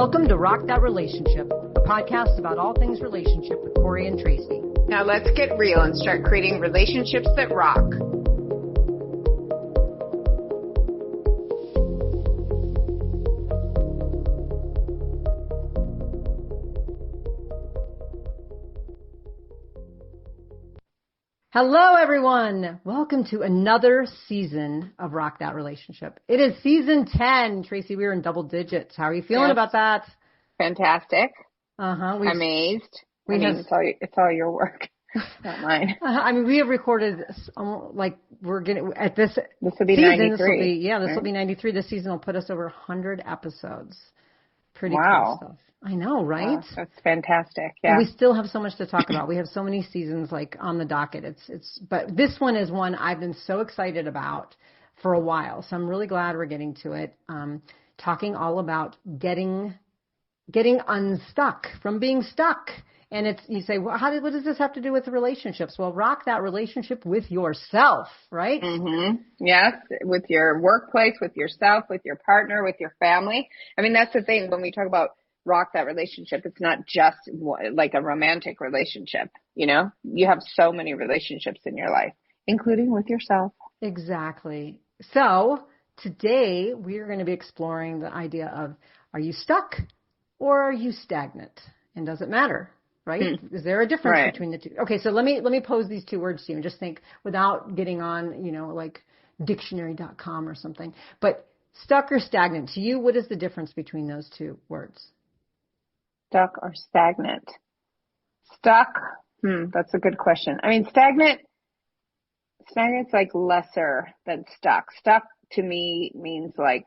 Welcome to Rock That Relationship, a podcast about all things relationship with Corey and Tracy. Now let's get real and start creating relationships that rock. Hello, everyone. Welcome to another season of Rock That Relationship. It is season 10. Tracy, we're in double digits. How are you feeling about that? Fantastic. Uh-huh. Amazed. It's all your work, not mine. We have recorded, we're getting, at this will be season, 93. This will be 93. This season will put us over 100 episodes. Pretty cool stuff. I know, right? Wow, that's fantastic. Yeah. And we still have so much to talk about. We have so many seasons on the docket. But this one is one I've been so excited about for a while. So I'm really glad we're getting to it. Talking all about getting unstuck from being stuck. And you say, well, what does this have to do with the relationships? Well, rock that relationship with yourself, right? Mm-hmm. Yes, with your workplace, with yourself, with your partner, with your family. I mean, that's the thing when we talk about rock that relationship. It's not just like a romantic relationship. You know, you have so many relationships in your life, including with yourself. Exactly. So today we are going to be exploring the idea of, are you stuck or are you stagnant? And does it matter? Right? Is there a difference between the two? Okay, so let me pose these two words to you and just think without getting on, like dictionary.com or something. But stuck or stagnant, to you, what is the difference between those two words? Stuck or stagnant? Stuck, that's a good question. I mean, stagnant's like lesser than stuck. Stuck to me means like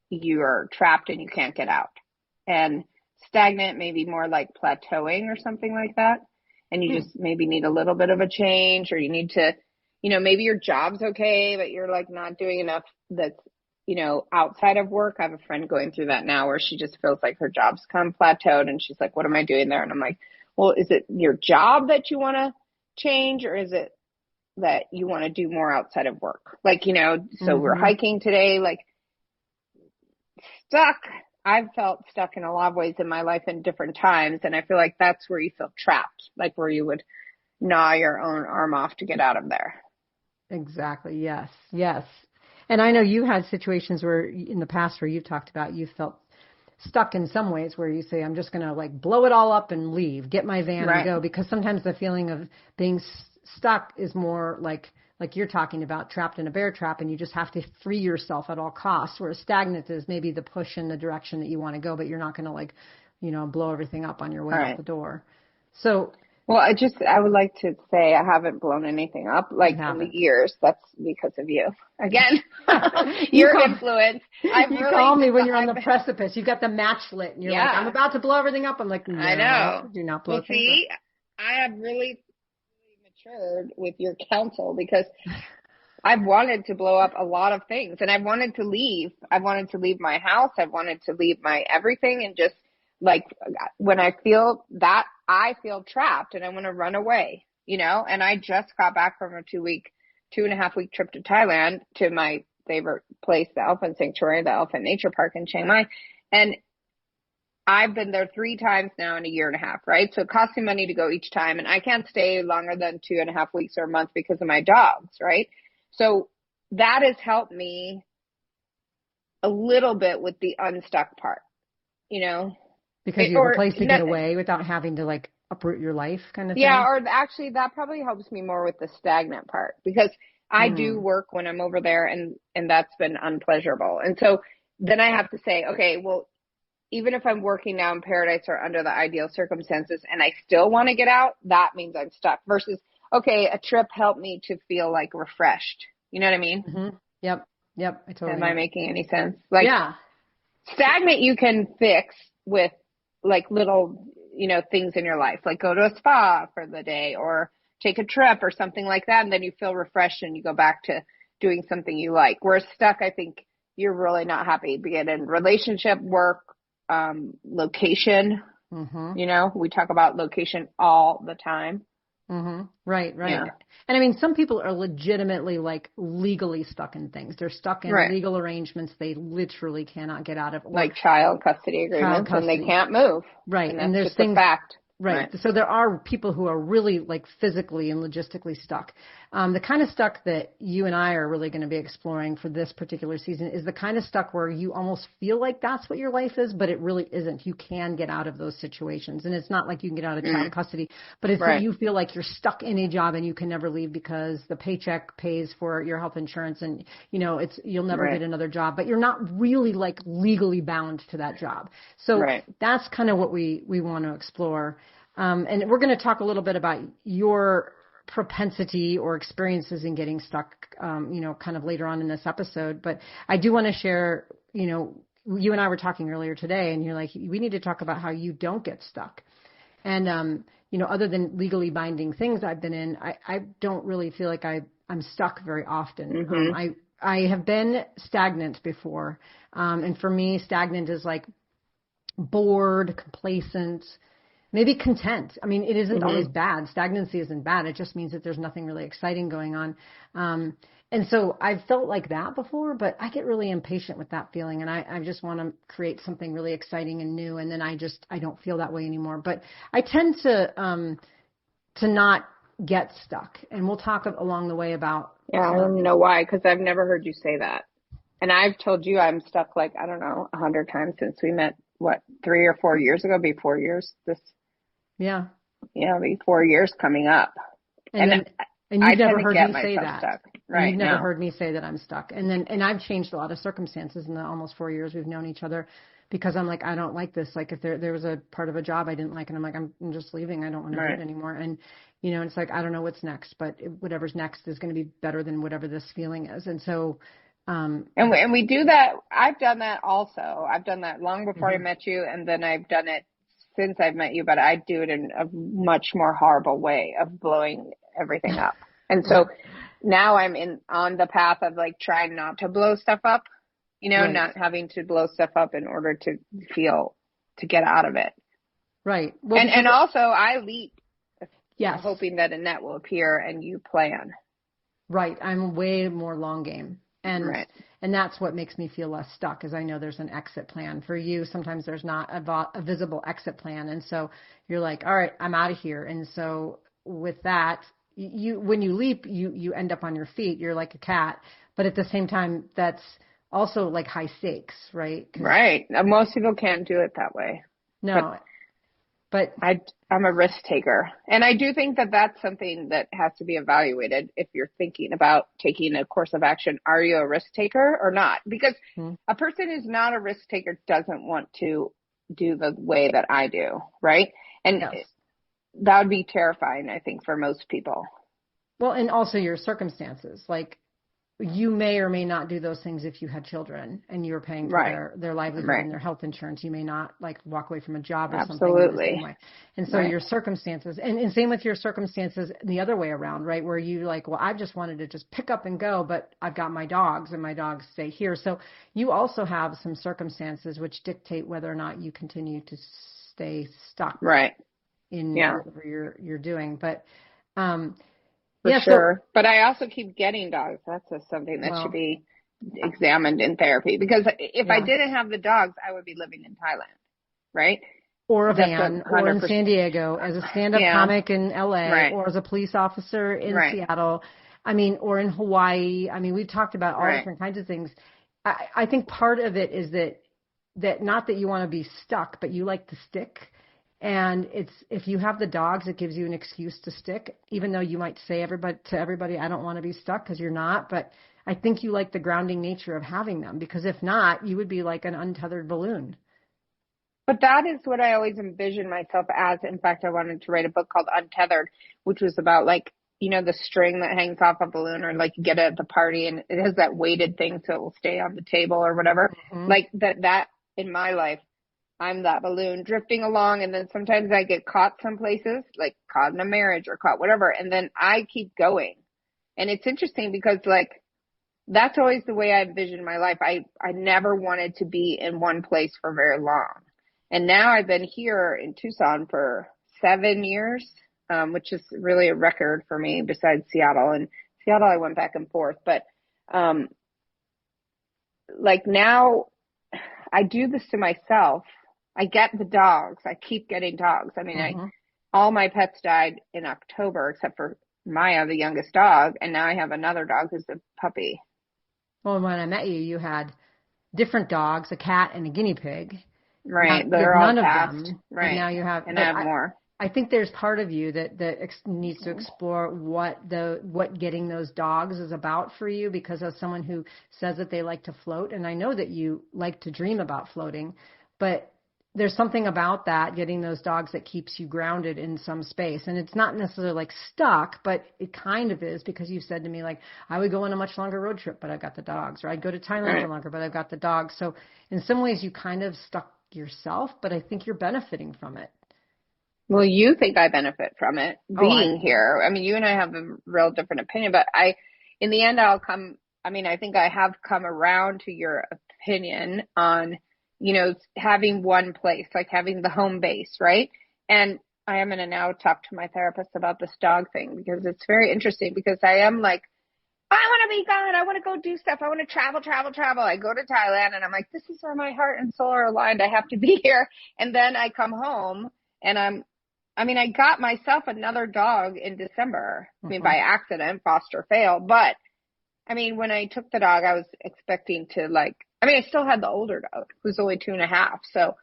you're trapped and you can't get out. And stagnant may be more like plateauing or something like that. And you just maybe need a little bit of a change, or you need to, maybe your job's okay, but you're like not doing enough that's, outside of work. I have a friend going through that now where she just feels like her job's come plateaued and she's like, what am I doing there? And I'm like, well, is it your job that you want to change, or is it that you want to do more outside of work? So we're hiking today, like stuck. I've felt stuck in a lot of ways in my life in different times. And I feel like that's where you feel trapped, like where you would gnaw your own arm off to get out of there. Exactly. Yes. Yes. And I know you had situations where in the past where you've talked about you felt stuck in some ways where you say, I'm just going to blow it all up and leave, get my van and go. Because sometimes the feeling of being stuck is more like you're talking about, trapped in a bear trap, and you just have to free yourself at all costs, whereas stagnant is maybe the push in the direction that you want to go, but you're not going to blow everything up on your way out the door. So, well, I would like to say I haven't blown anything up in the years. That's because of you. Again, your influence. You call me when you're on the precipice. You've got the match lit and you're like, I'm about to blow everything up. I'm like, no, I know. Do not blow things up. I have really matured with your counsel, because I've wanted to blow up a lot of things, and I wanted to leave. I wanted to leave my house. I wanted to leave my everything, and just when I feel that, I feel trapped and I want to run away, and I just got back from a 2.5 week trip to Thailand, to my favorite place, the Elephant Sanctuary, the Elephant Nature Park in Chiang Mai. And I've been there 3 times now in a 1.5 years, right? So it costs me money to go each time, and I can't stay longer than 2.5 weeks or a month because of my dogs, right? So that has helped me a little bit with the unstuck part, Because you have a place to get away without having to uproot your life kind of thing? Yeah, or actually that probably helps me more with the stagnant part, because I do work when I'm over there, and that's been unpleasurable. And so then I have to say, okay, well, even if I'm working now in paradise or under the ideal circumstances and I still want to get out, that means I'm stuck, versus, okay, a trip helped me to feel refreshed. You know what I mean? Mm-hmm. Yep. I totally Am I making any sense? Yeah. Stagnant you can fix with little, things in your life, like go to a spa for the day or take a trip or something like that. And then you feel refreshed and you go back to doing something you like. Whereas stuck, I think you're really not happy, be it in relationship, work, location. We talk about location all the time. Right, right. Yeah. And I mean, some people are legitimately like legally stuck in things. They're stuck in Right. legal arrangements they literally cannot get out of, or Like child custody child agreements, and they custody. can't move. Right. And And that's there's just a things. fact. Right. Right. So there are people who are really like physically and logistically stuck. The kind of stuck that you and I are really going to be exploring for this particular season is the kind of stuck where you almost feel like that's what your life is, but it really isn't. You can get out of those situations. And it's not like you can get out of child custody, but it's that Right. you feel like you're stuck in a job and you can never leave because the paycheck pays for your health insurance and, you'll never get Right. another job, but you're not really like legally bound to that job. So Right. that's kind of what we want to explore. And we're going to talk a little bit about your propensity or experiences in getting stuck, kind of later on in this episode. But I do want to share, you and I were talking earlier today, and you're like, we need to talk about how you don't get stuck. And, other than legally binding things I've been in, I don't really feel like I'm stuck very often. I have been stagnant before. And for me, stagnant is like bored, complacent, maybe content. I mean, it isn't always bad. Stagnancy isn't bad. It just means that there's nothing really exciting going on. And so I've felt like that before, but I get really impatient with that feeling. And I just want to create something really exciting and new. And then I don't feel that way anymore. But I tend to not get stuck. And we'll talk along the way about. Yeah, I don't know why, because I've never heard you say that. And I've told you I'm stuck like, I don't know, 100 times since we met, 3 or 4 years ago, be 4 years Yeah. Be 4 years coming up. And I you've never tend to heard get me say myself that. stuck. And Right. you've never No. heard me say that I'm stuck. And I've changed a lot of circumstances in the almost 4 years we've known each other because I'm like, I don't like this. Like if there was a part of a job I didn't like and I'm like, I'm just leaving. I don't want to do it anymore. And, it's like, I don't know what's next, but whatever's next is going to be better than whatever this feeling is. And so, And we do that. I've done that also. I've done that long before I met you. And then I've done it since I've met you, but I do it in a much more horrible way of blowing everything up. And so now I'm on the path of like trying not to blow stuff up, not having to blow stuff up in order to get out of it. Right. Well, and also I leap, yes, hoping that a net will appear and you plan. Right. I'm way more long game. And that's what makes me feel less stuck is I know there's an exit plan. For you, sometimes there's not a visible exit plan. And so you're like, all right, I'm out of here. And so with that, when you leap, you end up on your feet. You're like a cat. But at the same time, that's also like high stakes, right? Right. Most people can't do it that way. No. But I'm a risk taker. And I do think that that's something that has to be evaluated if you're thinking about taking a course of action. Are you a risk taker or not? Because a person who's not a risk taker doesn't want to do the way that I do, right? And that would be terrifying, I think, for most people. Well, and also your circumstances. Like, you may or may not do those things if you had children and you were paying for their livelihood and their health insurance. You may not like walk away from a job or something in the same way. And so your circumstances, and same with your circumstances the other way around, right? Where you like, well, I just wanted to just pick up and go, but I've got my dogs and my dogs stay here. So you also have some circumstances which dictate whether or not you continue to stay stuck in whatever you're doing. But, For sure. But I also keep getting dogs. That's something that should be examined in therapy. Because if I didn't have the dogs, I would be living in Thailand, right? Or a van, or in San Diego, as a stand-up comic in LA, or as a police officer in Seattle. I mean, or in Hawaii. I mean, we've talked about all different kinds of things. I think part of it is that not that you want to be stuck, but you like to stick. And if you have the dogs, it gives you an excuse to stick, even though you might say to everybody, I don't want to be stuck, because you're not. But I think you like the grounding nature of having them, because if not, you would be like an untethered balloon. But that is what I always envisioned myself as. In fact, I wanted to write a book called Untethered, which was about like, the string that hangs off a balloon, or like you get it at the party and it has that weighted thing so it will stay on the table or whatever. Like that in my life. I'm that balloon drifting along, and then sometimes I get caught some places, like caught in a marriage or caught whatever, and then I keep going. And it's interesting because like that's always the way I envisioned my life. I never wanted to be in one place for very long. And now I've been here in Tucson for 7 years. 7 years. which is really a record for me besides Seattle. And Seattle, I went back and forth. But like now I do this to myself. I get the dogs. I keep getting dogs. I mean, all my pets died in October except for Maya, the youngest dog. And now I have another dog who's a puppy. Well, when I met you, you had different dogs, a cat and a guinea pig. Right. They're all none passed. of them. Right. And now you have, and I have more. I think there's part of you that needs to explore what getting those dogs is about for you, because as someone who says that they like to float, and I know that you like to dream about floating, but there's something about that, getting those dogs, that keeps you grounded in some space. And it's not necessarily like stuck, but it kind of is, because you've said to me, like, I would go on a much longer road trip, but I've got the dogs, or I'd go to Thailand for longer, but I've got the dogs. So in some ways you kind of stuck yourself, but I think you're benefiting from it. Well, you think I benefit from it being here. I mean, you and I have a real different opinion, but in the end, I think I have come around to your opinion on, having one place, like having the home base, right? And I am going to now talk to my therapist about this dog thing, because it's very interesting, because I am like, I want to be gone. I want to go do stuff. I want to travel. I go to Thailand and I'm like, this is where my heart and soul are aligned. I have to be here. And then I come home and I got myself another dog in December. I mean, by accident, foster fail. But I mean, when I took the dog, I was expecting to I still had the older dog who's only 2.5. So,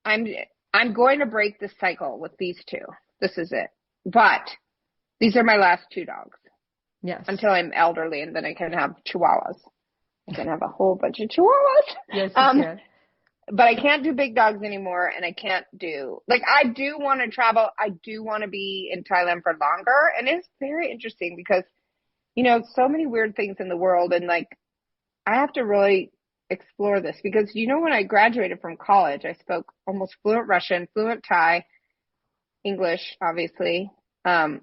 I'm going to break this cycle with these two. This is it. But these are my last two dogs. Yes. Until I'm elderly, and then I can have chihuahuas. I can have a whole bunch of chihuahuas. Yes, you can. But I can't do big dogs anymore, and I can't do, I do want to travel. I do want to be in Thailand for longer. And it's very interesting because, so many weird things in the world. And I have to really explore this because, when I graduated from college, I spoke almost fluent Russian, fluent Thai, English, obviously. I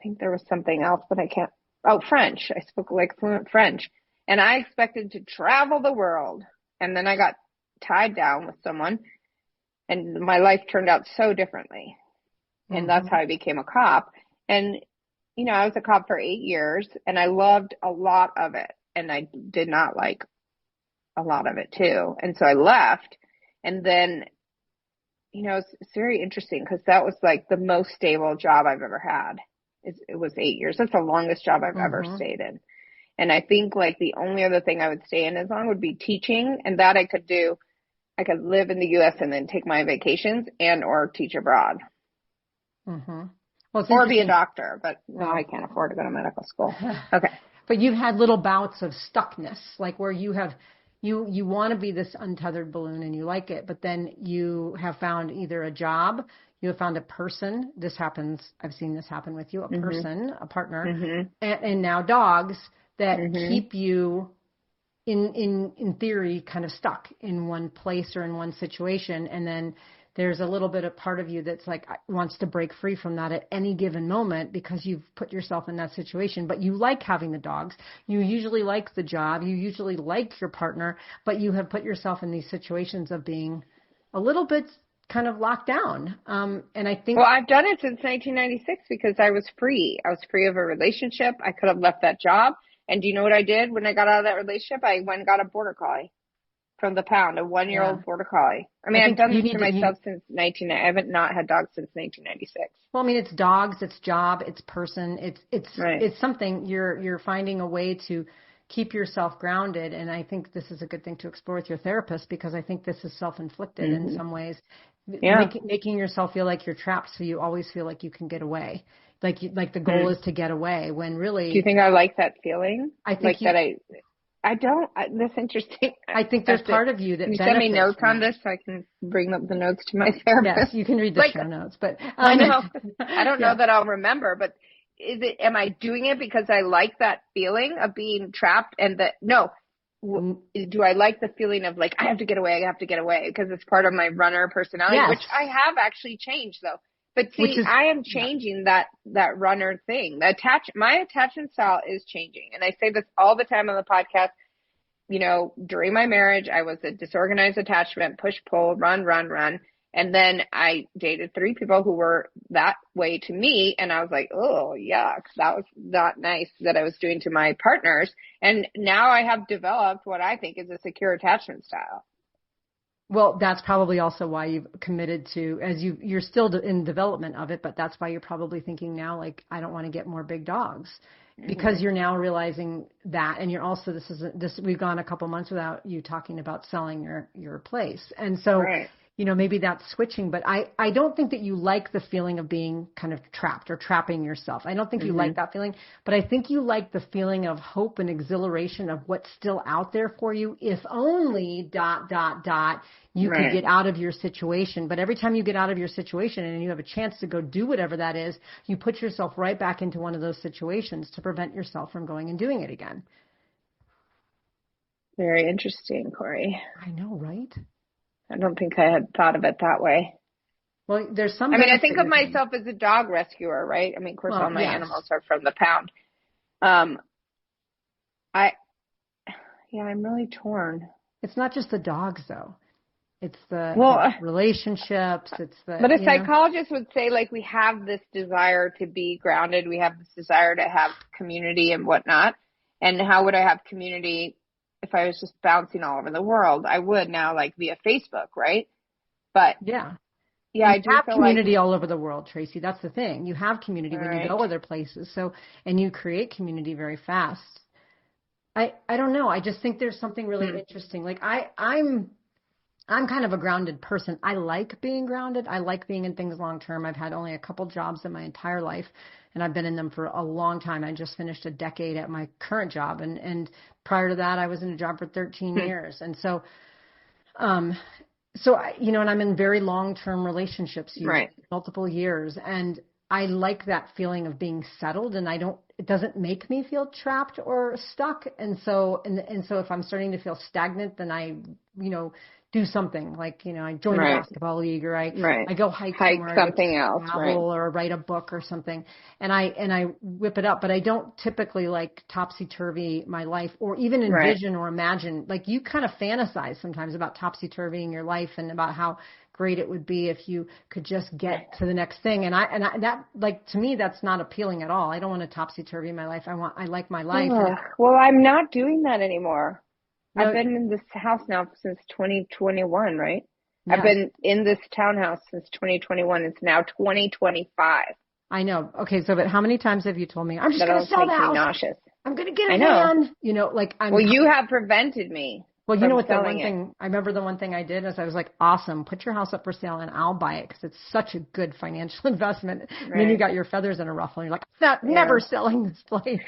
think there was something else, but I can't. Oh, French. I spoke fluent French, and I expected to travel the world. And then I got tied down with someone, and my life turned out so differently. And that's how I became a cop. And, I was a cop for 8 years, and I loved a lot of it. And I did not like a lot of it too. And so I left. And then, it's very interesting because that was the most stable job I've ever had. It was 8 years. That's the longest job I've ever stayed in. And I think the only other thing I would stay in as long would be teaching, and that I could do. I could live in the U.S. and then take my vacations or teach abroad. Well, or be a doctor, but no, I can't afford to go to medical school. Okay. But you've had little bouts of stuckness, where you have, you want to be this untethered balloon and you like it, but then you have found either a job, you have found a person. This happens. I've seen this happen with you, a person, a partner, and now dogs that keep you in theory kind of stuck in one place or in one situation. And then there's a little bit of part of you that's wants to break free from that at any given moment because you've put yourself in that situation, but you like having the dogs. You usually like the job. You usually like your partner, but you have put yourself in these situations of being a little bit kind of locked down. And I think, well, I've done it since 1996 because I was free. I was free of a relationship. I could have left that job. And do you know what I did when I got out of that relationship? I went and got a border collie from the pound, a 1-year-old border collie. I've done this to myself since I haven't not had dogs since 1996. Well, it's dogs, it's job, it's person, it's something you're finding a way to keep yourself grounded. And I think this is a good thing to explore with your therapist, because I think this is self-inflicted in some ways. Making yourself feel like you're trapped, so you always feel like you can get away. Like the goal is to get away, when really. Do you think I like that feeling? I think I don't. That's interesting. I think there's part of you that you send me notes on this so I can bring up the notes to my therapist. Yes, you can read the show notes, but I know. I don't know that I'll remember, but am I doing it because I like that feeling of being trapped do I like the feeling of I have to get away, because it's part of my runner personality, which I have actually changed though. But see, I am changing that runner thing. My attachment style is changing. And I say this all the time on the podcast. During my marriage, I was a disorganized attachment, push, pull, run. And then I dated 3 people who were that way to me. And I was like, oh, yuck. That was not nice that I was doing to my partners. And now I have developed what I think is a secure attachment style. Well, that's probably also why you've committed to, as you're still in development of it, but that's why you're probably thinking now, like, I don't want to get more big dogs, because you're now realizing that. And you're also, we've gone a couple months without you talking about selling your place. And so, Right. Maybe that's switching, but I don't think that you like the feeling of being kind of trapped or trapping yourself. I don't think you like that feeling, but I think you like the feeling of hope and exhilaration of what's still out there for you, if only ... you could get out of your situation. But every time you get out of your situation and you have a chance to go do whatever that is, you put yourself right back into one of those situations to prevent yourself from going and doing it again. Very interesting, Corey. I know, right? I don't think I had thought of it that way. Well, there's some. I think of myself as a dog rescuer, right? I mean, of course, all my animals are from the pound. I'm really torn. It's not just the dogs, though. It's the relationships. But a psychologist would say, like, we have this desire to be grounded. We have this desire to have community and whatnot. And how would I have community if I was just bouncing all over the world? I would now, like, via Facebook, right? But yeah, I do have feel community all over the world, Tracy. That's the thing. You have community when you go other places. So, and you create community very fast. I don't know. I just think there's something really interesting. Like I'm kind of a grounded person. I like being grounded. I like being in things long term. I've had only a couple jobs in my entire life, and I've been in them for a long time. I just finished a decade at my current job, and prior to that, I was in a job for 13 years. And so, and I'm in very long-term relationships, multiple years, and I like that feeling of being settled, and it doesn't make me feel trapped or stuck. And so if I'm starting to feel stagnant, then I, do something like, I join a basketball league, or I go hike something else, travel or write a book or something. And I whip it up, but I don't typically like topsy-turvy my life, or even envision or imagine, like you kind of fantasize sometimes about topsy-turvying your life and about how great it would be if you could just get to the next thing. And that, like, to me, that's not appealing at all. I don't want to topsy-turvy my life. I like my life. Well, I'm not doing that anymore. I've been in this house now since 2021, right? Yeah. I've been in this townhouse since 2021. It's now 2025. I know. Okay, but how many times have you told me, I'm just going to sell the house? Nauseous. I'm going to get a van. Well, you have prevented me. Well, you know what, the one thing, I remember the one thing I did is I was like, awesome, put your house up for sale and I'll buy it because it's such a good financial investment. Right. And then you got your feathers in a ruffle and you're like, never selling this place.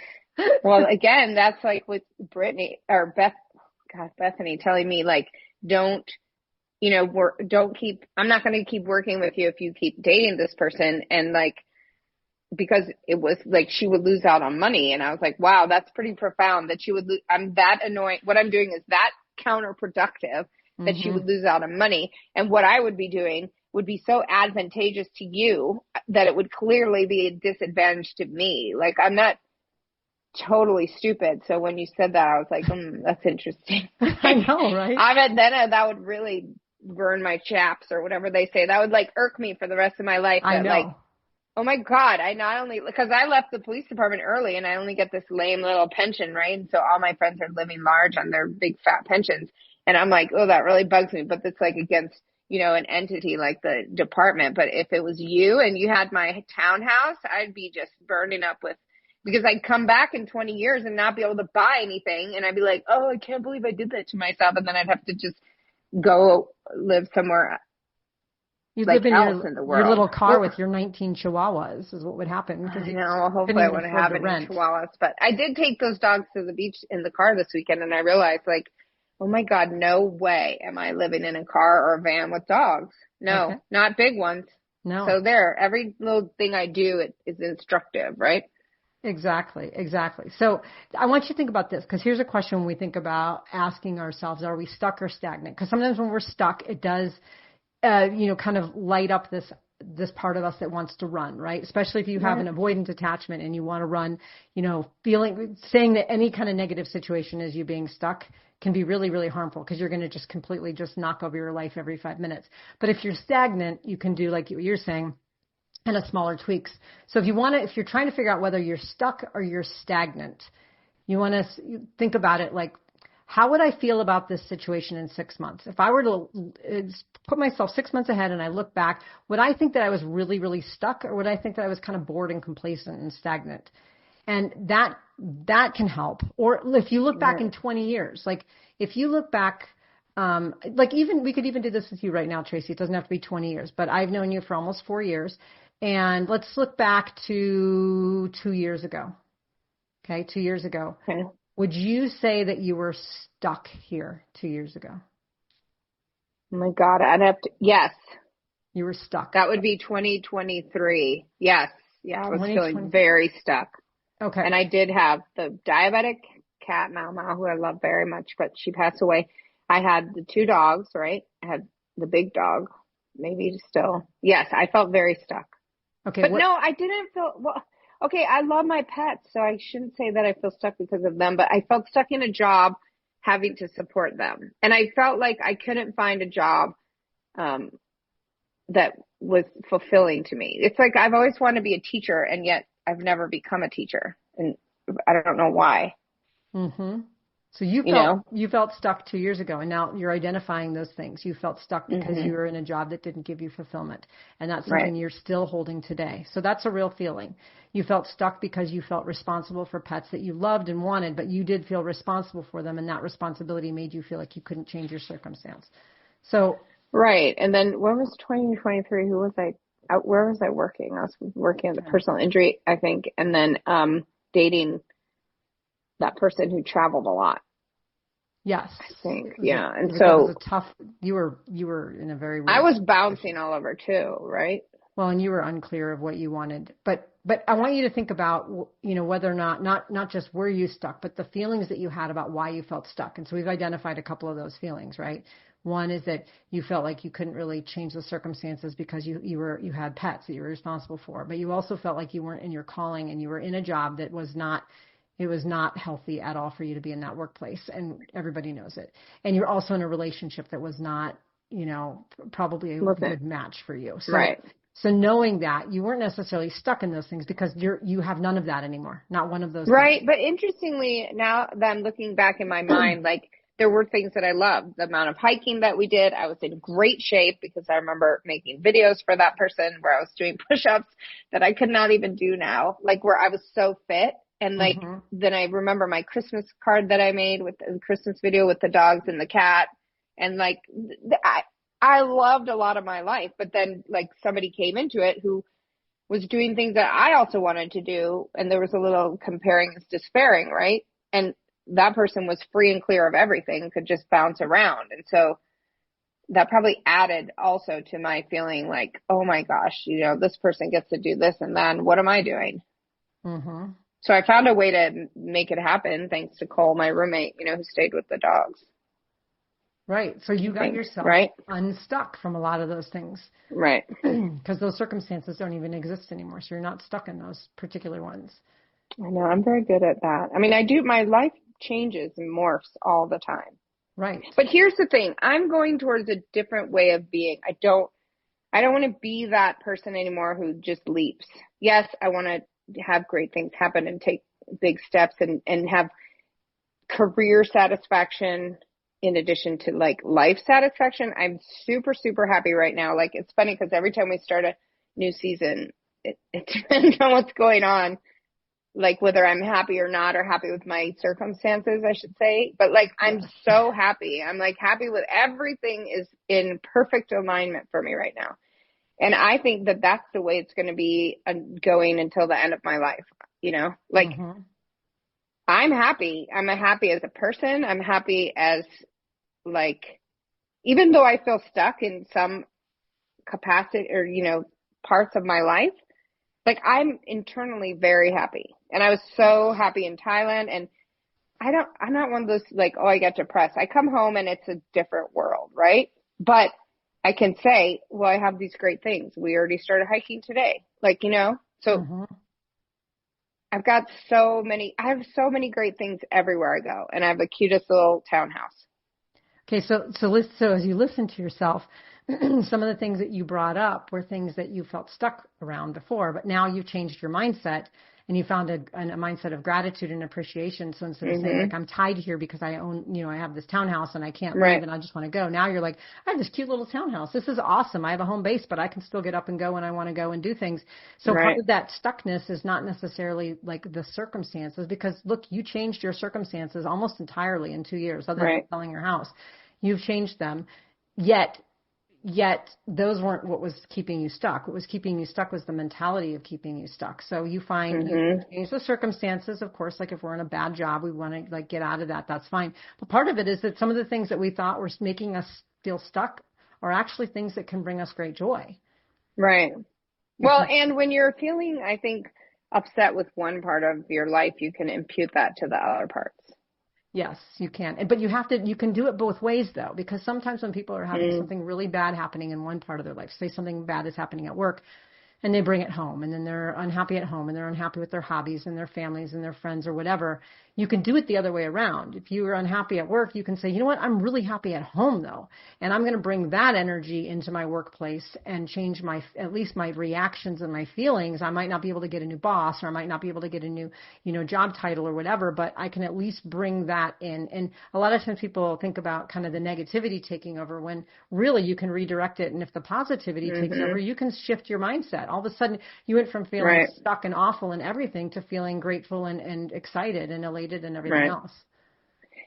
Well, again, that's like with Bethany telling me, like, I'm not going to keep working with you if you keep dating this person. And like, because it was like she would lose out on money. And I was like, wow, that's pretty profound that she would lose. I'm that annoying. What I'm doing is that counterproductive that she would lose out on money. And what I would be doing would be so advantageous to you that it would clearly be a disadvantage to me. Like, I'm not totally stupid. So when you said that, I was like, that's interesting. I know, right? That would really burn my chaps, or whatever they say. That would like irk me for the rest of my life. I know. Like, oh my God, because I left the police department early and I only get this lame little pension, right? And so all my friends are living large on their big fat pensions. And I'm like, oh, that really bugs me. But it's like against, an entity like the department. But if it was you and you had my townhouse, I'd be just burning up because I'd come back in 20 years and not be able to buy anything. And I'd be like, oh, I can't believe I did that to myself. And then I'd have to just go live somewhere. You'd live in your little car with your 19 chihuahuas is what would happen. Hopefully I wouldn't have any chihuahuas. But I did take those dogs to the beach in the car this weekend, and I realized, like, oh my God, no way am I living in a car or a van with dogs. No, not big ones. No. So every little thing I do is instructive, right? Exactly. So I want you to think about this, because here's a question when we think about asking ourselves, are we stuck or stagnant? Because sometimes when we're stuck, it does kind of light up this this part of us that wants to run, right? Especially if you have an avoidant attachment and you want to run, saying that any kind of negative situation is you being stuck can be really, really harmful because you're going to just completely just knock over your life every 5 minutes. But if you're stagnant, you can do like you're saying, and a smaller tweaks. So if you're trying to figure out whether you're stuck or you're stagnant, you want to think about it like, how would I feel about this situation in 6 months? If I were to put myself 6 months ahead and I look back, would I think that I was really, really stuck, or would I think that I was kind of bored and complacent and stagnant? And that can help. Or if you look back in 20 years, like if you look back, we could even do this with you right now, Tracy. It doesn't have to be 20 years, but I've known you for almost 4 years. And let's look back to 2 years ago. Okay, 2 years ago. Okay. Would you say that you were stuck here 2 years ago? Oh my God, yes. You were stuck. That would be 2023. Yes. Yeah, I was feeling very stuck. Okay. And I did have the diabetic cat, Mama, who I love very much, but she passed away. I had the 2 dogs, right? I had the big dog, maybe still. Yes, I felt very stuck. Okay. But no, I didn't feel, okay, I love my pets, so I shouldn't say that I feel stuck because of them, but I felt stuck in a job having to support them. And I felt like I couldn't find a job that was fulfilling to me. It's like I've always wanted to be a teacher, and yet I've never become a teacher. And I don't know why. Mm-hmm. So you felt stuck 2 years ago, and now you're identifying those things. You felt stuck because you were in a job that didn't give you fulfillment, and that's something you're still holding today. So that's a real feeling. You felt stuck because you felt responsible for pets that you loved and wanted, but you did feel responsible for them, and that responsibility made you feel like you couldn't change your circumstance. So right. And then when was 2023? Who was I? Where was I working? I was working on the personal injury, I think, and then dating that person who traveled a lot. Yes. I think. And so it was a tough, you were in a very weird I was bouncing all over too, right? Well, and you were unclear of what you wanted, but I want you to think about, whether or not just were you stuck, but the feelings that you had about why you felt stuck. And so we've identified a couple of those feelings, right? One is that you felt like you couldn't really change the circumstances because you had pets that you were responsible for, but you also felt like you weren't in your calling and you were in a job that was not healthy at all for you to be in that workplace, and everybody knows it. And you're also in a relationship that was not, probably a good match for you. So, right. So knowing that, you weren't necessarily stuck in those things because you have none of that anymore. Not one of those right. things. But interestingly, now that I'm looking back in my mind, like there were things that I loved. The amount of hiking that we did, I was in great shape because I remember making videos for that person where I was doing push-ups that I could not even do now, like where I was so fit. And like, then I remember my Christmas card that I made with the Christmas video with the dogs and the cat. And like, I loved a lot of my life, but then like somebody came into it who was doing things that I also wanted to do. And there was a little comparing and despairing, right? And that person was free and clear of everything, could just bounce around. And so that probably added also to my feeling like, oh my gosh, this person gets to do this and then what am I doing? Mm-hmm. So I found a way to make it happen thanks to Cole, my roommate, who stayed with the dogs. Right. So you got yourself unstuck from a lot of those things. Right. Because those circumstances don't even exist anymore. So you're not stuck in those particular ones. I know. I'm very good at that. I mean, my life changes and morphs all the time. Right. But here's the thing. I'm going towards a different way of being. I don't want to be that person anymore who just leaps. Yes, I want to have great things happen and take big steps and have career satisfaction in addition to like life satisfaction. I'm super, super happy right now. Like it's funny because every time we start a new season, it depends on what's going on, like whether I'm happy or not, or happy with my circumstances, I should say. But like, I'm so happy. I'm like happy with everything is in perfect alignment for me right now. And I think that that's the way it's going to be going until the end of my life, like I'm happy. I'm happy as a person. I'm happy as like, even though I feel stuck in some capacity or, parts of my life, like I'm internally very happy. And I was so happy in Thailand. And I'm not one of those like, oh, I get depressed. I come home and it's a different world. Right. But I can say, well, I have these great things. We already started hiking today. Like, so Mm-hmm. I have so many great things everywhere I go. And I have the cutest little townhouse. Okay, so as you listen to yourself, some of the things that you brought up were things that you felt stuck around before, but now you've changed your mindset and you found a mindset of gratitude and appreciation. So instead of saying like, I'm tied here because I own, I have this townhouse and I can't leave Right. and I just want to go. Now you're like, I have this cute little townhouse. This is awesome. I have a home base, but I can still get up and go when I want to go and do things. So part Right. of that stuckness is not necessarily like the circumstances, because look, you changed your circumstances almost entirely in 2 years, other than Right. selling your house. You've changed them, yet those weren't what was keeping you stuck. What was keeping you stuck was the mentality of keeping you stuck. So you find you change the circumstances, of course, like if we're in a bad job, we want to like get out of that. That's fine. But part of it is that some of the things that we thought were making us feel stuck are actually things that can bring us great joy. Right. Well, Because and when you're feeling, I think, upset with one part of your life, you can impute that to the other parts. yes, you can. But you can do it both ways though, because sometimes when people are having something really bad happening in one part of their life, say something bad is happening at work, and they bring it home, and then they're unhappy at home, and they're unhappy with their hobbies and their families and their friends or whatever. You can do it the other way around. If you are unhappy at work, you can say, you know what, I'm really happy at home though, and I'm going to bring that energy into my workplace and change at least my reactions and my feelings. I might not be able to get a new boss, or I might not be able to get a new, job title or whatever, but I can at least bring that in. And a lot of times people think about kind of the negativity taking over, when really you can redirect it. And if the positivity takes over, you can shift your mindset. All of a sudden you went from feeling Right. stuck and awful and everything to feeling grateful and excited and elated and everything Right. else.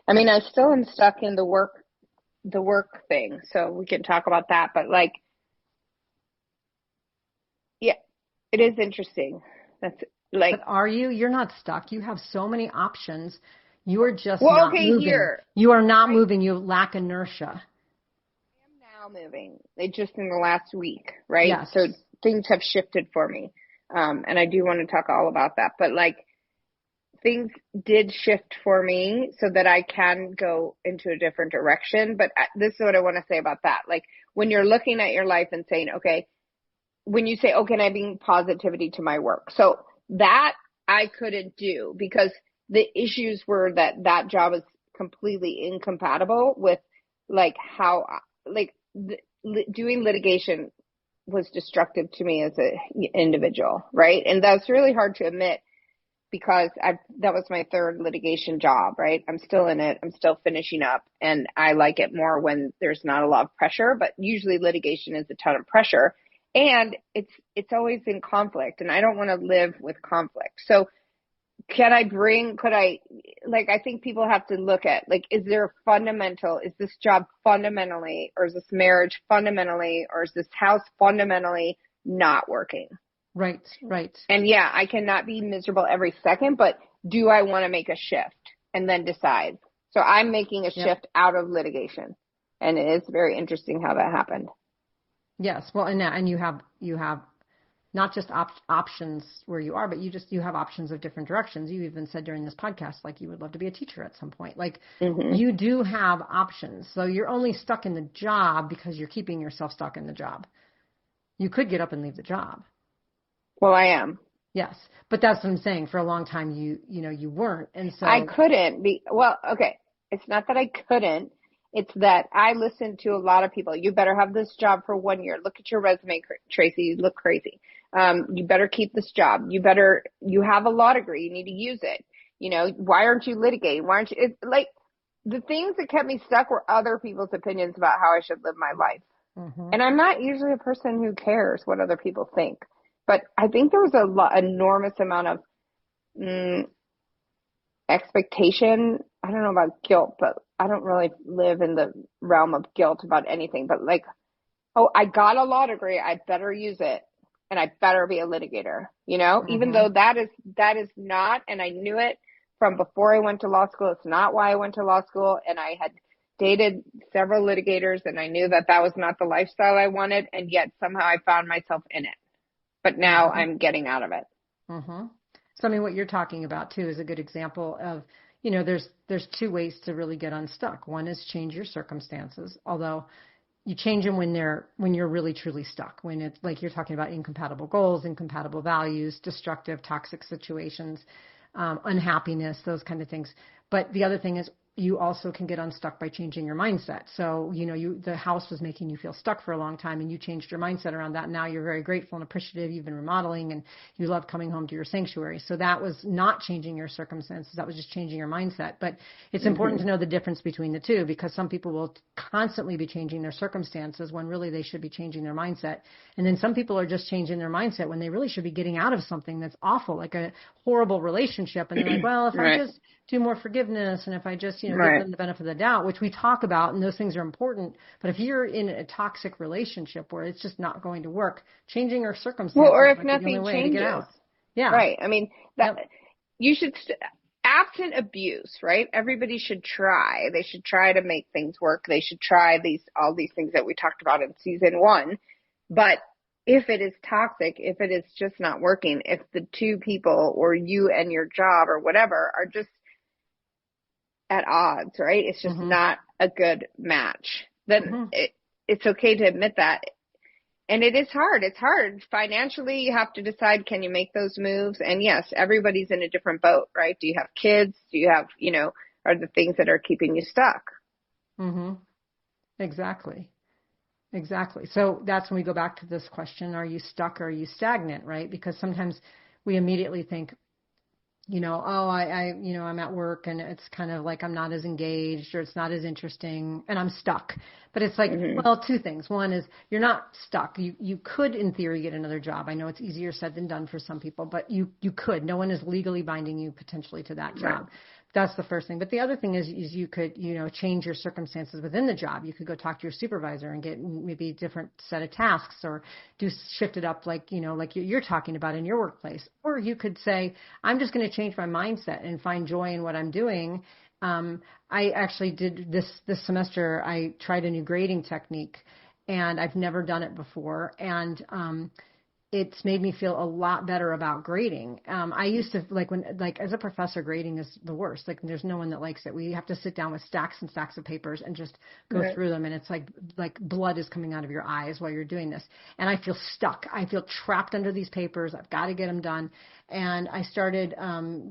I mean, I still am stuck in the work thing, so we can talk about that. But like, yeah, it is interesting. That's like, But are you? You're not stuck. You have so many options. You are just well, not okay, moving. here, You are not right moving. You lack inertia. now moving, it just in the last week, right? Yes. So things have shifted for me. And I do want to talk all about that, but like, things did shift for me so that I can go into a different direction. But this is what I want to say about that. Like, when you're looking at your life and saying, okay, when you say, oh, can I bring positivity to my work? So that I couldn't do, because the issues were that job is completely incompatible with like how, like doing litigation was destructive to me as an individual, right? And that's really hard to admit, because that was my third litigation job, right? I'm still in it. I'm still finishing up, and I like it more when there's not a lot of pressure, but usually litigation is a ton of pressure, and it's always in conflict, and I don't want to live with conflict. So I think people have to look at, like, is this job fundamentally, or is this marriage fundamentally, or is this house fundamentally not working? Right. Right. And yeah, I cannot be miserable every second, but do I want to make a shift and then decide? So I'm making a shift out of litigation, and it is very interesting how that happened. Yes. Well, and you have not just options where you are, but you have options of different directions. You even said during this podcast, like, you would love to be a teacher at some point. Like, you do have options. So you're only stuck in the job because you're keeping yourself stuck in the job. You could get up and leave the job. Well, I am. Yes, but that's what I'm saying. For a long time, you weren't, and so I couldn't be. Well, okay. It's not that I couldn't. It's that I listened to a lot of people. You better have this job for 1 year. Look at your resume, Tracy. You look crazy. You better keep this job. You have a law degree. You need to use it. Why aren't you litigating? Why aren't you? It's like, the things that kept me stuck were other people's opinions about how I should live my life. And I'm not usually a person who cares what other people think. But I think there was enormous amount of expectation. I don't know about guilt, but I don't really live in the realm of guilt about anything. But like, oh, I got a law degree, I better use it, and I better be a litigator. Even though that is not, and I knew it from before I went to law school. It's not why I went to law school, and I had dated several litigators, and I knew that was not the lifestyle I wanted, and yet somehow I found myself in it. But now I'm getting out of it. So, I mean, what you're talking about too is a good example of, there's two ways to really get unstuck. One is change your circumstances. Although, you change them when you're really truly stuck, when it's like you're talking about incompatible goals, incompatible values, destructive, toxic situations, unhappiness, those kind of things. But the other thing is you also can get unstuck by changing your mindset. So, the house was making you feel stuck for a long time and you changed your mindset around that. And now you're very grateful and appreciative. You've been remodeling and you love coming home to your sanctuary. So that was not changing your circumstances. That was just changing your mindset. But it's important to know the difference between the two, because some people will constantly be changing their circumstances when really they should be changing their mindset. And then some people are just changing their mindset when they really should be getting out of something that's awful, like a horrible relationship. And they're like, well, if I just do more forgiveness and if I just, give them the benefit of the doubt, which we talk about, and those things are important. But if you're in a toxic relationship where it's just not going to work, changing your circumstances or if might be the nothing only way changes. to get out. Yeah. Right. I mean, you should, absent abuse, right? Everybody should try. They should try to make things work. They should try all these things that we talked about in season 1. But if it is toxic, if it is just not working, if the two people or you and your job or whatever are just at odds, right? It's just not a good match. Then it's okay to admit that. And it is hard. It's hard. Financially, you have to decide, can you make those moves? And yes, everybody's in a different boat, right? Do you have kids? Do you have, are the things that are keeping you stuck? Exactly. So that's when we go back to this question, are you stuck or are you stagnant, right? Because sometimes we immediately think, I'm at work and it's kind of like I'm not as engaged or it's not as interesting and I'm stuck. But it's like, well, two things. One is you're not stuck. You could, in theory, get another job. I know it's easier said than done for some people, but you could. No one is legally binding you potentially to that job. Right. That's the first thing. But the other thing is you could, change your circumstances within the job. You could go talk to your supervisor and get maybe a different set of tasks or shift it up like you're talking about in your workplace. Or you could say, I'm just going to change my mindset and find joy in what I'm doing. I actually did this semester, I tried a new grading technique and I've never done it before. And, it's made me feel a lot better about grading. I used to as a professor, grading is the worst. Like there's no one that likes it. We have to sit down with stacks and stacks of papers and just go through them. And it's like blood is coming out of your eyes while you're doing this. And I feel stuck. I feel trapped under these papers. I've got to get them done. And I started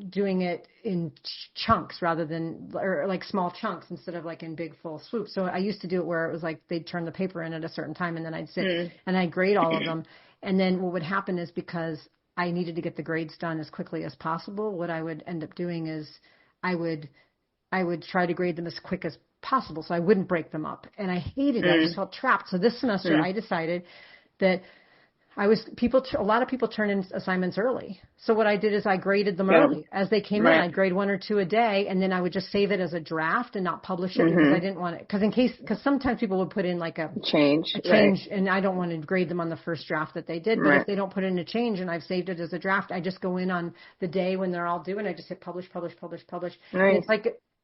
doing it in chunks or like small chunks instead of like in big full swoops. So I used to do it where it was like they'd turn the paper in at a certain time and then I'd sit and I'd grade all of them. And then what would happen is because I needed to get the grades done as quickly as possible, what I would end up doing is I would try to grade them as quick as possible so I wouldn't break them up. And I hated it. I just felt trapped. So this semester I decided that a lot of people turn in assignments early. So what I did is I graded them early. As they came in, I'd grade 1 or 2 a day, and then I would just save it as a draft and not publish it because I didn't want it. Because sometimes people would put in like a change, and I don't want to grade them on the first draft that they did. But if they don't put in a change and I've saved it as a draft, I just go in on the day when they're all due, and I just hit publish. And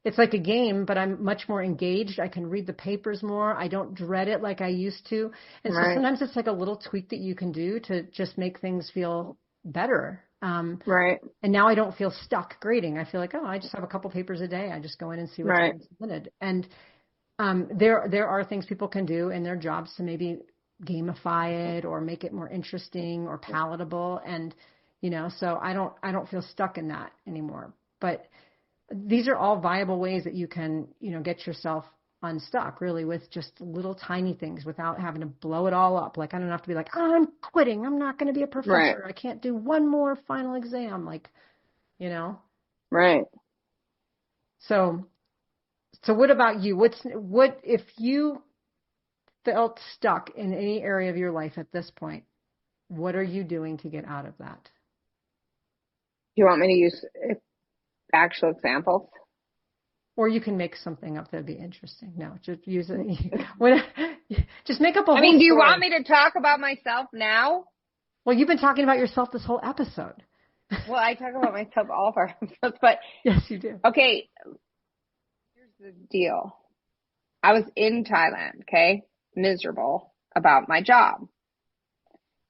it's like a game, but I'm much more engaged. I can read the papers more. I don't dread it like I used to. And so sometimes it's like a little tweak that you can do to just make things feel better. And now I don't feel stuck grading. I feel like, I just have a couple papers a day. I just go in and see what's been submitted. And there are things people can do in their jobs to maybe gamify it or make it more interesting or palatable. And, so I don't feel stuck in that anymore. But these are all viable ways that you can, get yourself unstuck really with just little tiny things without having to blow it all up. Like I don't have to be like, I'm quitting. I'm not going to be a professor. I can't do one more final exam. Right. So what about you? What if you felt stuck in any area of your life at this point? What are you doing to get out of that? Do you want me to use actual examples? Or you can make something up that'd be interesting. No, just use it. Just make up a whole do you story. want me to talk about myself now? Well, you've been talking about yourself this whole episode. Well, I talk about myself all of our episodes, but yes, you do. Okay, here's the deal. I was in Thailand, okay, miserable about my job.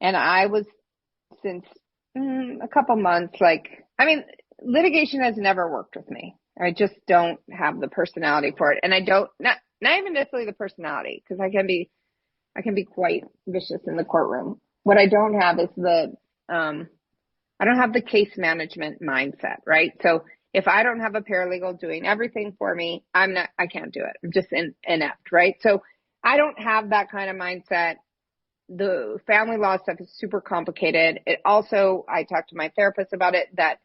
And I was since a couple months, litigation has never worked with me. I just don't have the personality for it. And I don't, not even necessarily the personality, because I can be I can be quite vicious in the courtroom. What I don't have is I don't have the case management mindset, right? So if I don't have a paralegal doing everything for me, I can't do it. I'm just inept, right? So I don't have that kind of mindset. The family law stuff is super complicated. It also, I talked to my therapist about it, that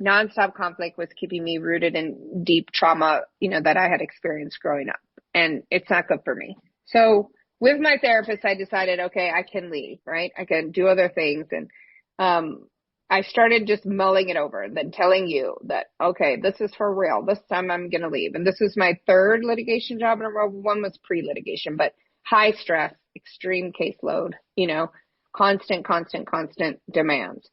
nonstop conflict was keeping me rooted in deep trauma, that I had experienced growing up. And it's not good for me. So with my therapist, I decided, okay, I can leave, right? I can do other things. And I started just mulling it over and then telling you that, okay, this is for real. This time I'm going to leave. And this was my third litigation job in a row. One was pre-litigation, but high stress, extreme caseload, constant demands.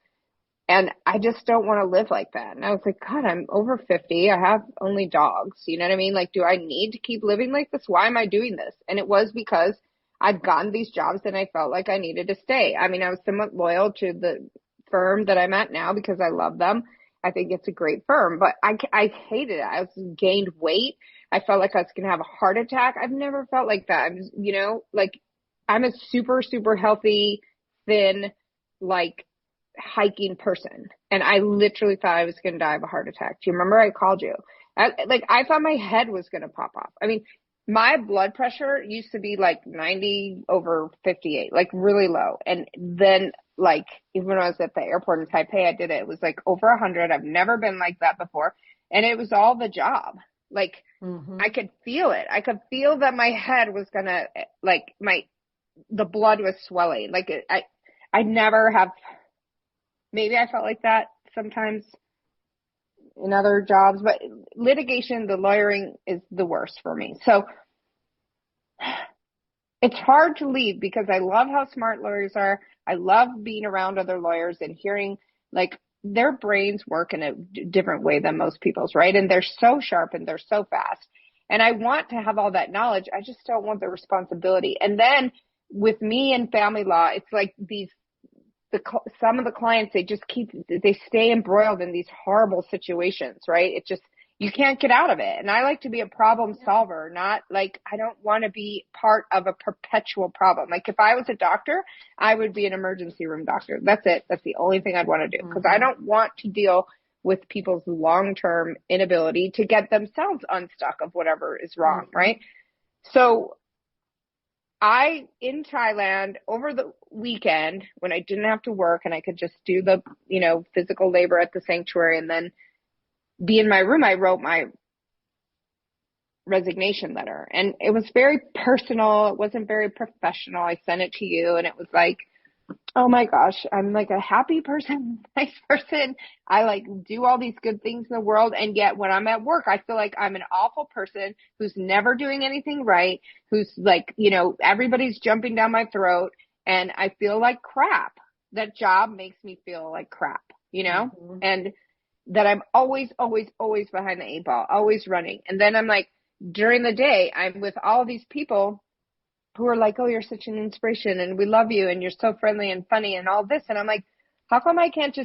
And I just don't want to live like that. And I was like, God, I'm over 50. I have only dogs. You know what I mean? Like, do I need to keep living like this? Why am I doing this? And it was because I'd gotten these jobs and I felt like I needed to stay. I mean, I was somewhat loyal to the firm that I'm at now because I love them. I think it's a great firm, but I hated it. I gained weight. I felt like I was going to have a heart attack. I've never felt like that. I was, like I'm a super, super healthy, thin, like hiking person. And I literally thought I was going to die of a heart attack. Do you remember I called you? I thought my head was going to pop off. I mean, my blood pressure used to be like 90/58, like really low. And then like, even when I was at the airport in Taipei, I did it. It was like over 100. I've never been like that before. And it was all the job. Like I could feel it. I could feel that my head was going to, like the blood was swelling. Like I never have, maybe I felt like that sometimes in other jobs, but litigation, the lawyering is the worst for me. So it's hard to leave because I love how smart lawyers are. I love being around other lawyers and hearing like their brains work in a different way than most people's, right? And they're so sharp and they're so fast. And I want to have all that knowledge. I just don't want the responsibility. And then with me and family law, it's like some of the clients, they stay embroiled in these horrible situations, right? It just, you can't get out of it. And I like to be a problem solver, not like, I don't want to be part of a perpetual problem. Like if I was a doctor, I would be an emergency room doctor. That's it. That's the only thing I'd want to do because I don't want to deal with people's long-term inability to get themselves unstuck of whatever is wrong, right? So in Thailand over the weekend when I didn't have to work and I could just do the, physical labor at the sanctuary and then be in my room, I wrote my resignation letter and it was very personal. It wasn't very professional. I sent it to you and it was like, oh my gosh, I'm like a happy person, nice person. I like do all these good things in the world. And yet when I'm at work, I feel like I'm an awful person who's never doing anything right, who's like, everybody's jumping down my throat and I feel like crap. That job makes me feel like crap, and that I'm always behind the 8 ball, always running. And then I'm like, during the day, I'm with all these people who are like, oh, you're such an inspiration and we love you and you're so friendly and funny and all this. And I'm like, how come I can't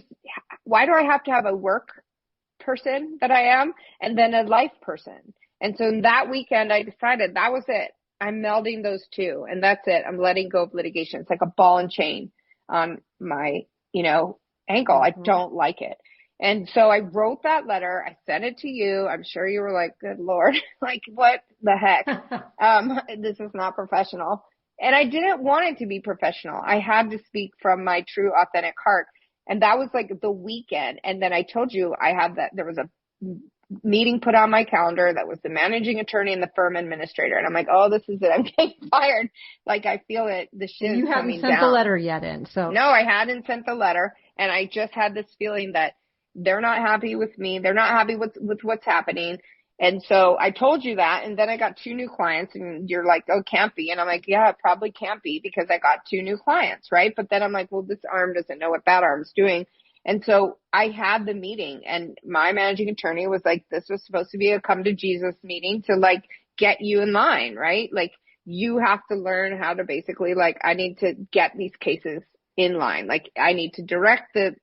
why do I have to have a work person that I am and then a life person? And so that weekend I decided that was it. I'm melding those two and that's it. I'm letting go of litigation. It's like a ball and chain on my, ankle. I don't like it. And so I wrote that letter. I sent it to you. I'm sure you were like, good Lord, like what the heck? This is not professional. And I didn't want it to be professional. I had to speak from my true authentic heart. And that was like the weekend. And then I told you there was a meeting put on my calendar that was the managing attorney and the firm administrator. And I'm like, oh, this is it. I'm getting fired. Like I feel it. The shit is coming down. You haven't sent the letter yet in. So no, I hadn't sent the letter. And I just had this feeling that they're not happy with me. They're not happy with what's happening. And so I told you that. And then I got 2 new clients and you're like, oh, can't be. And I'm like, yeah, it probably can't be because I got 2 new clients. Right. But then I'm like, well, this arm doesn't know what that arm's doing. And so I had the meeting and my managing attorney was like, this was supposed to be a come to Jesus meeting to like get you in line. Right. Like you have to learn how to basically like, I need to get these cases in line. Like I need to direct I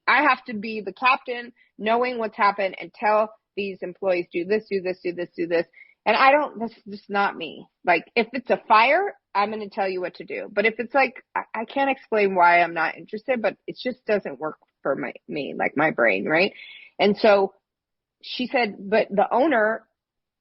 have to be the captain knowing what's happened and tell these employees do this. And that's just not me. Like, if it's a fire, I'm going to tell you what to do. But if it's like, I can't explain why I'm not interested, but it just doesn't work for me, like my brain, right? And so she said, but the owner,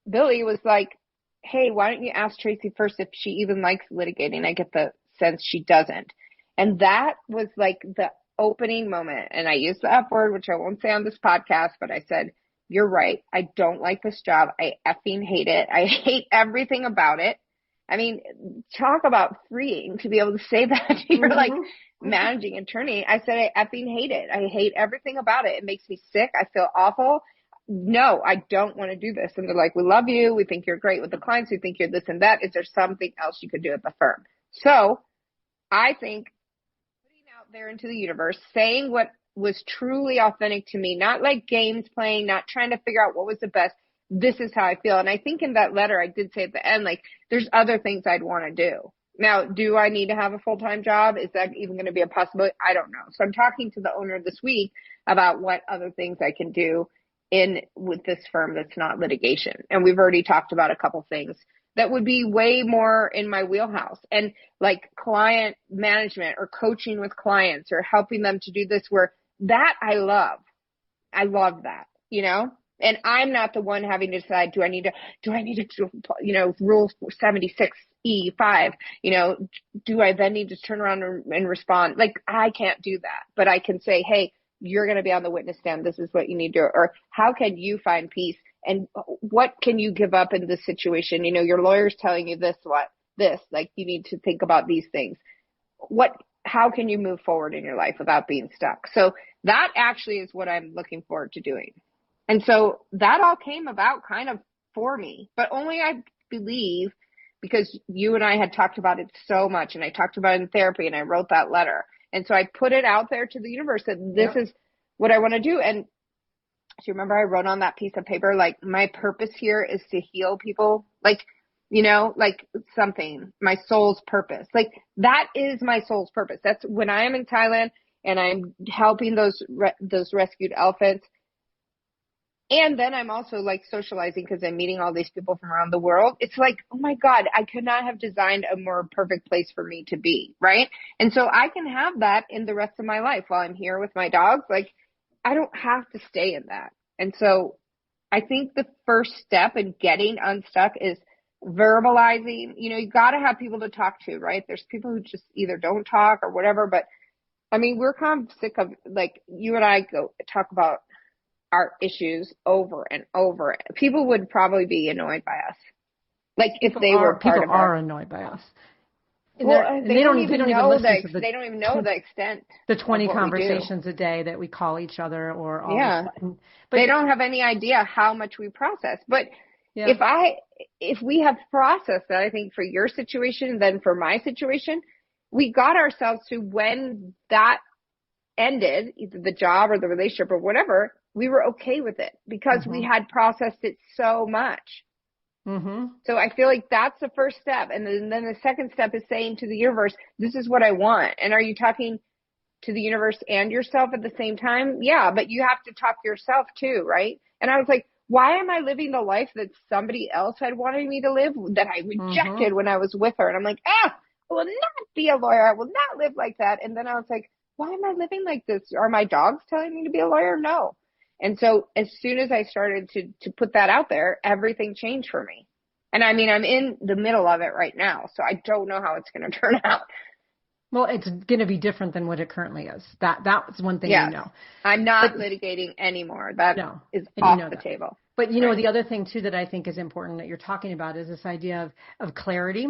Billy, was like, hey, why don't you ask Tracy first if she even likes litigating? I get the sense she doesn't. And that was like the opening moment. And I used the F word, which I won't say on this podcast, but I said, you're right. I don't like this job. I effing hate it. I hate everything about it. I mean, talk about freeing to be able to say that to your like managing attorney. I said, I effing hate it. I hate everything about it. It makes me sick. I feel awful. No, I don't want to do this. And they're like, we love you. We think you're great with the clients. We think you're this and that. Is there something else you could do at the firm? So I think putting out there into the universe, saying what was truly authentic to me, not like games playing, not trying to figure out what was the best. This is how I feel. And I think in that letter, I did say at the end, like, there's other things I'd want to do. Now, do I need to have a full-time job? Is that even going to be a possibility? I don't know. So I'm talking to the owner this week about what other things I can do with this firm that's not litigation. And we've already talked about a couple things that would be way more in my wheelhouse, and like client management or coaching with clients or helping them to do this, where that I love. I love that, you know, and I'm not the one having to decide, do I need to, you know, rule 76E5, you know, do I then need to turn around and respond? Like, I can't do that, but I can say, hey, you're going to be on the witness stand. This is what you need to do. Or how can you find peace? And what can you give up in this situation? You know, your lawyer's telling you this, like, you need to think about these things. How can you move forward in your life without being stuck? So that actually is what I'm looking forward to doing. And so that all came about kind of for me, but only I believe because you and I had talked about it so much, and I talked about it in therapy, and I wrote that letter. And so I put it out there to the universe that this is what I want to do. And do you remember I wrote on that piece of paper, like, my purpose here is to heal people? Like, you know, like something, my soul's purpose. Like, that is my soul's purpose. That's when I am in Thailand and I'm helping those rescued elephants. And then I'm also like socializing because I'm meeting all these people from around the world. It's like, oh my God, I could not have designed a more perfect place for me to be, right? And so I can have that in the rest of my life while I'm here with my dogs. Like, I don't have to stay in that. And so I think the first step in getting unstuck is verbalizing. You know, you got to have people to talk to, right? There's people who just either don't talk or whatever. But I mean, we're kind of sick of, like, you and I go talk about our issues over and over. People would probably be annoyed by us. Like, if they were part of people are annoyed by us. Well, they don't even know the extent. The 20 conversations a day that we call each other, or all of a sudden. But they don't have any idea how much we process. But if we have processed that, I think for your situation, then for my situation, we got ourselves to, when that ended, either the job or the relationship or whatever, we were okay with it because we had processed it so much. So I feel like that's the first step. And then the second step is saying to the universe, this is what I want. And are you talking to the universe and yourself at the same time? Yeah, but you have to talk to yourself too, right? And I was like, why am I living the life that somebody else had wanted me to live, that I rejected when I was with her? And I'm like, I will not be a lawyer. I will not live like that. And then I was like, why am I living like this? Are my dogs telling me to be a lawyer? No. And so as soon as I started to put that out there, everything changed for me. And I mean, I'm in the middle of it right now, so I don't know how it's going to turn out. Well, it's going to be different than what it currently is. That's one thing you know. I'm not litigating anymore. That is off the table. But, you know, the other thing, too, that I think is important that you're talking about is this idea of clarity.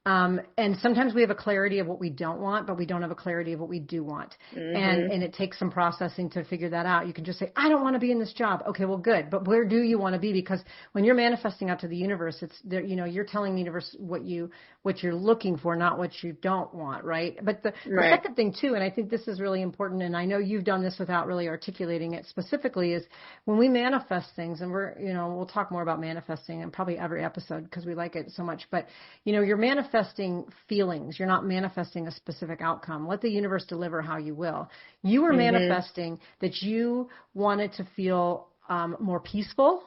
And sometimes we have a clarity of what we don't want, but we don't have a clarity of what we do want. And it takes some processing to figure that out. You can just say, I don't want to be in this job. Okay, well, good. But where do you want to be? Because when you're manifesting out to the universe, it's there, you know, you're telling the universe what you're looking for, not what you don't want, right? But the second thing, too, and I think this is really important, and I know you've done this without really articulating it specifically, is when we manifest things, and we'll talk more about manifesting in probably every episode because we like it so much, but, you know, you're manifesting feelings. You're not manifesting a specific outcome. Let the universe deliver how you will. You were manifesting that you wanted to feel more peaceful.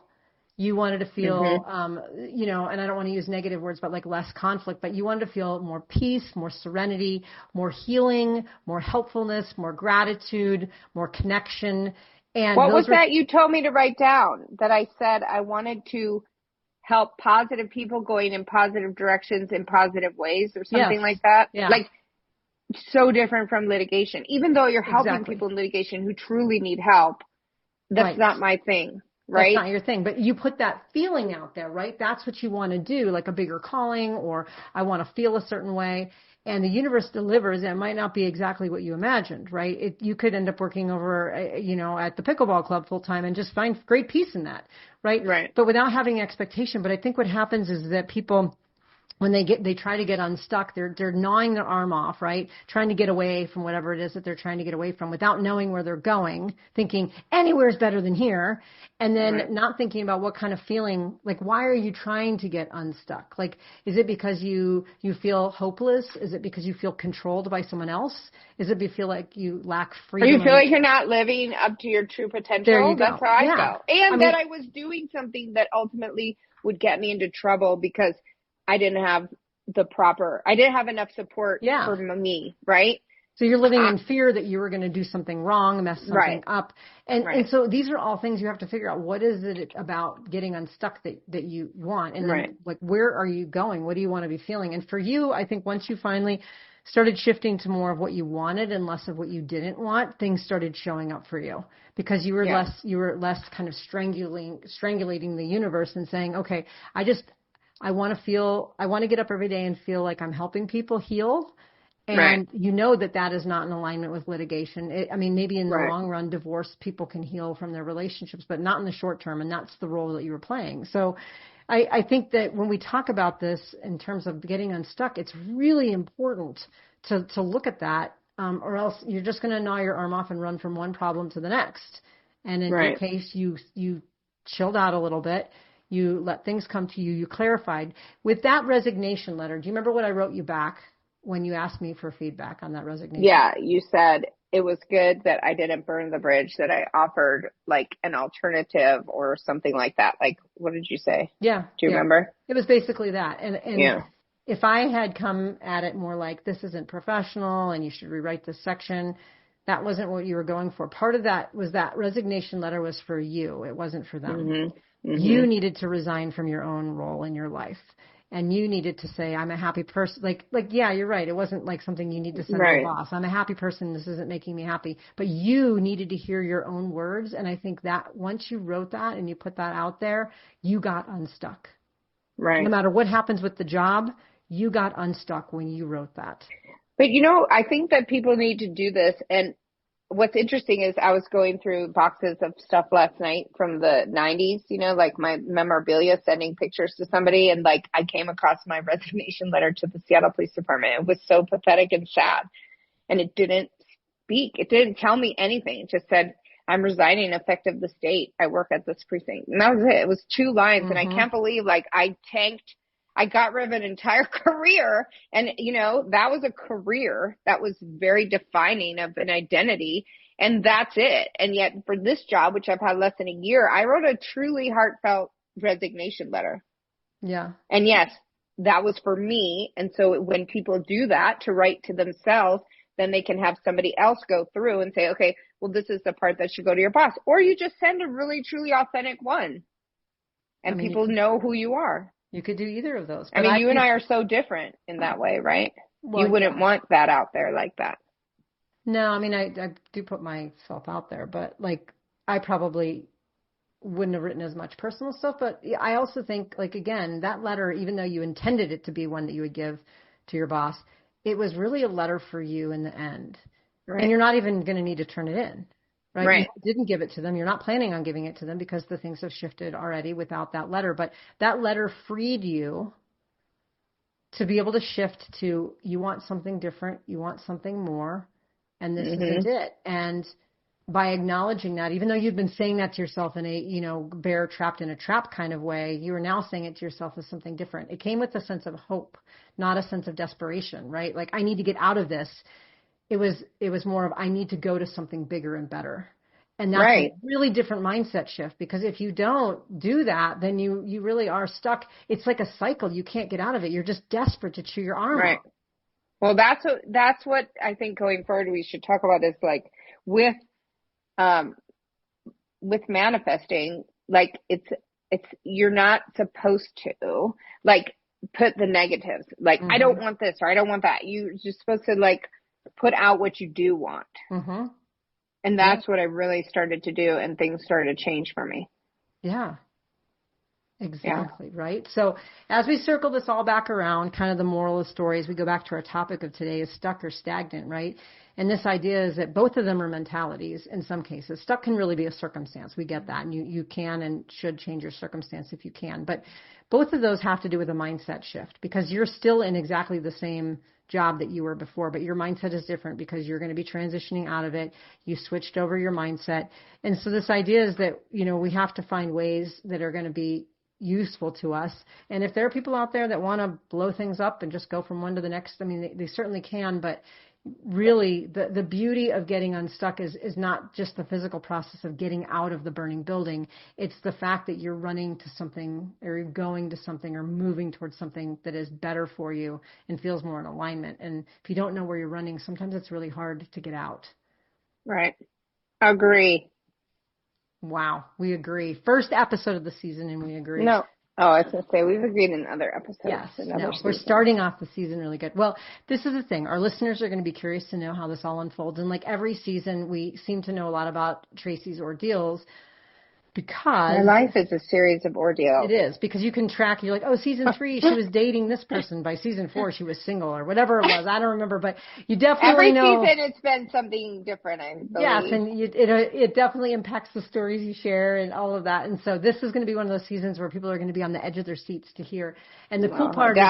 You wanted to feel, Mm-hmm. and I don't want to use negative words, but like less conflict, but you wanted to feel more peace, more serenity, more healing, more helpfulness, more gratitude, more connection. And What was those were, that you told me to write down that I said I wanted to help positive people going in positive directions in positive ways or yes. something like that? Yeah. Like so different from litigation. Even though you're helping Exactly. people in litigation who truly need help, that's Right. not my thing, That's right? not your thing, but you put that feeling out there, right? That's what you want to do, like a bigger calling, or I want to feel a certain way. And the universe delivers. It might not be exactly what you imagined, right? You could end up working over, at the pickleball club full time and just find great peace in that, right? Right. But without having expectation. But I think what happens is that people, when they try to get unstuck, they're gnawing their arm off, right? Trying to get away from whatever it is that they're trying to get away from without knowing where they're going, thinking anywhere is better than here, and then not thinking about what kind of feeling, like why are you trying to get unstuck? Like, is it because you feel hopeless? Is it because you feel controlled by someone else? Is it you feel like you lack Or you freedom? feel like you're not living up to your true potential? There you That's go. how I Yeah. felt. And that I was doing something that ultimately would get me into trouble because I didn't have enough support for me, right? So you're living in fear that you were going to do something wrong, mess something up. And so these are all things you have to figure out. What is it about getting unstuck that you want? And then like, where are you going? What do you want to be feeling? And for you, I think once you finally started shifting to more of what you wanted and less of what you didn't want, things started showing up for you because you were less kind of strangulating the universe and saying, okay, I want to get up every day and feel like I'm helping people heal. And you know that is not in alignment with litigation. Maybe in the long run, divorce people can heal from their relationships, but not in the short term. And that's the role that you were playing. So I think that when we talk about this in terms of getting unstuck, it's really important to look at that, or else you're just going to gnaw your arm off and run from one problem to the next. And in your case, you chilled out a little bit. You let things come to you. You clarified. With that resignation letter, do you remember what I wrote you back when you asked me for feedback on that resignation? Yeah, you said it was good that I didn't burn the bridge, that I offered like an alternative or something like that. Like, what did you say? Yeah. Do you remember? It was basically that. And if I had come at it more like, this isn't professional and you should rewrite this section, that wasn't what you were going for. Part of that was that resignation letter was for you. It wasn't for them. Mm-hmm. You needed to resign from your own role in your life. And you needed to say, I'm a happy person. Yeah, you're right. It wasn't like something you need to send to a boss. I'm a happy person. This isn't making me happy. But you needed to hear your own words. And I think that once you wrote that and you put that out there, you got unstuck. Right. No matter what happens with the job, you got unstuck when you wrote that. But, I think that people need to do this. And what's interesting is I was going through boxes of stuff last night from the 90s, like my memorabilia, sending pictures to somebody. And like I came across my resignation letter to the Seattle Police Department. It was so pathetic and sad. And it didn't speak. It didn't tell me anything. It just said, I'm resigning effective this date. I work at this precinct. And that was it. It was 2 lines. And I can't believe I got rid of an entire career. And, that was a career that was very defining of an identity. And that's it. And yet for this job, which I've had less than a year, I wrote a truly heartfelt resignation letter. Yeah. And yes, that was for me. And so when people do that to write to themselves, then they can have somebody else go through and say, okay, well, this is the part that should go to your boss. Or you just send a really, truly authentic one. And people know who you are. You could do either of those. But you and I are so different in that way, right? Well, you wouldn't want that out there like that. No, I do put myself out there, but I probably wouldn't have written as much personal stuff. But I also think, again, that letter, even though you intended it to be one that you would give to your boss, it was really a letter for you in the end. Right. And you're not even going to need to turn it in. Right. You didn't give it to them. You're not planning on giving it to them because the things have shifted already without that letter. But that letter freed you to be able to shift to, you want something different. You want something more. And this isn't it. And by acknowledging that, even though you've been saying that to yourself in a, bear trapped in a trap kind of way, you are now saying it to yourself as something different. It came with a sense of hope, not a sense of desperation, right? Like, I need to get out of this. It was more of, I need to go to something bigger and better. And that's Right. a really different mindset shift, because if you don't do that, then you really are stuck. It's like a cycle. You can't get out of it. You're just desperate to chew your arm Right. off. Well, that's what I think going forward we should talk about is like with um with manifesting, like it's you're not supposed to like put the negatives. Like I don't want this or I don't want that. You're just supposed to like put out what you do want. Mm-hmm. And that's what I really started to do, and things started to change for me. Yeah. Exactly, right? So as we circle this all back around, kind of the moral of the story, as we go back to our topic of today, is stuck or stagnant, right? And this idea is that both of them are mentalities in some cases. Stuck can really be a circumstance. We get that. And you can and should change your circumstance if you can. But both of those have to do with a mindset shift, because you're still in exactly the same job that you were before, but your mindset is different because you're going to be transitioning out of it. You switched over your mindset. And so this idea is that, we have to find ways that are going to be useful to us. And if there are people out there that want to blow things up and just go from one to the next, I mean, they certainly can, but really the beauty of getting unstuck is not just the physical process of getting out of the burning building. It's the fact that you're running to something, or you're going to something, or moving towards something that is better for you and feels more in alignment. And if you don't know where you're running, sometimes it's really hard to get out. Right. Agree. Wow, we agree. First episode of the season, and we agree. No. Oh, I was going to say, we've agreed in other episodes. Yes, we're starting off the season really good. Well, this is the thing. Our listeners are going to be curious to know how this all unfolds. And like every season, we seem to know a lot about Tracy's ordeals, because my life is a series of ordeals. It is, because you can track. You're like, oh, season 3, she was dating this person. By season 4, she was single, or whatever it was. I don't remember, but you definitely know. Every season, it's been something different, I believe. Yes, and it definitely impacts the stories you share and all of that. And so this is going to be one of those seasons where people are going to be on the edge of their seats to hear. And the cool part is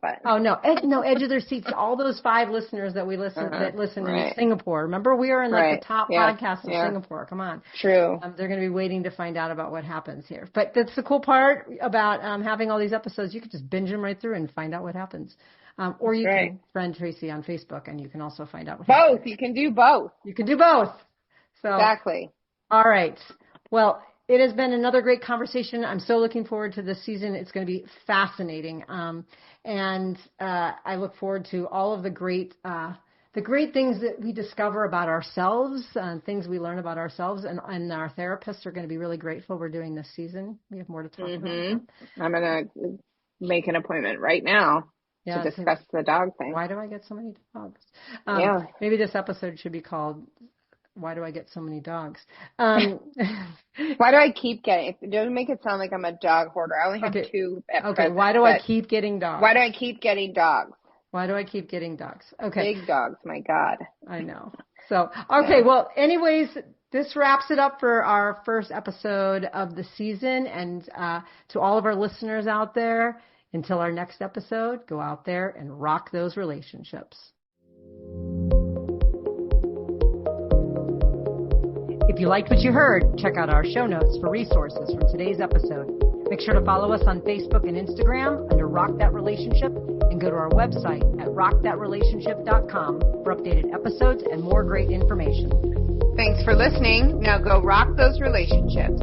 but oh no, edge of their seats. All those 5 listeners that we listen in Singapore. Remember, we are in the top podcast of Singapore. Come on, true. They're going to be waiting to find out about what happens here. But that's the cool part about having all these episodes. You can just binge them right through and find out what happens. Or you can friend Tracy on Facebook, and you can also find out what happens. You can do both. You can do both. So exactly. All right. Well, it has been another great conversation. I'm so looking forward to this season. It's going to be fascinating. And I look forward to all of the great things that we discover about ourselves, things we learn about ourselves, and our therapists are going to be really grateful we're doing this season. We have more to talk about. I'm going to make an appointment right now to discuss the dog thing. Why do I get so many dogs? Maybe this episode should be called "Why Do I Get So Many Dogs?" Why do I keep getting? Don't make it sound like I'm a dog hoarder. I only have 2 at present. Why do I keep getting dogs? Why do I keep getting dogs? Why do I keep getting dogs? Okay. Big dogs, my God. I know. So, okay, well, anyways, this wraps it up for our first episode of the season. And to all of our listeners out there, until our next episode, go out there and rock those relationships. If you liked what you heard, check out our show notes for resources from today's episode. Make sure to follow us on Facebook and Instagram under Rock That Relationship, and go to our website at rockthatrelationship.com for updated episodes and more great information. Thanks for listening. Now go rock those relationships.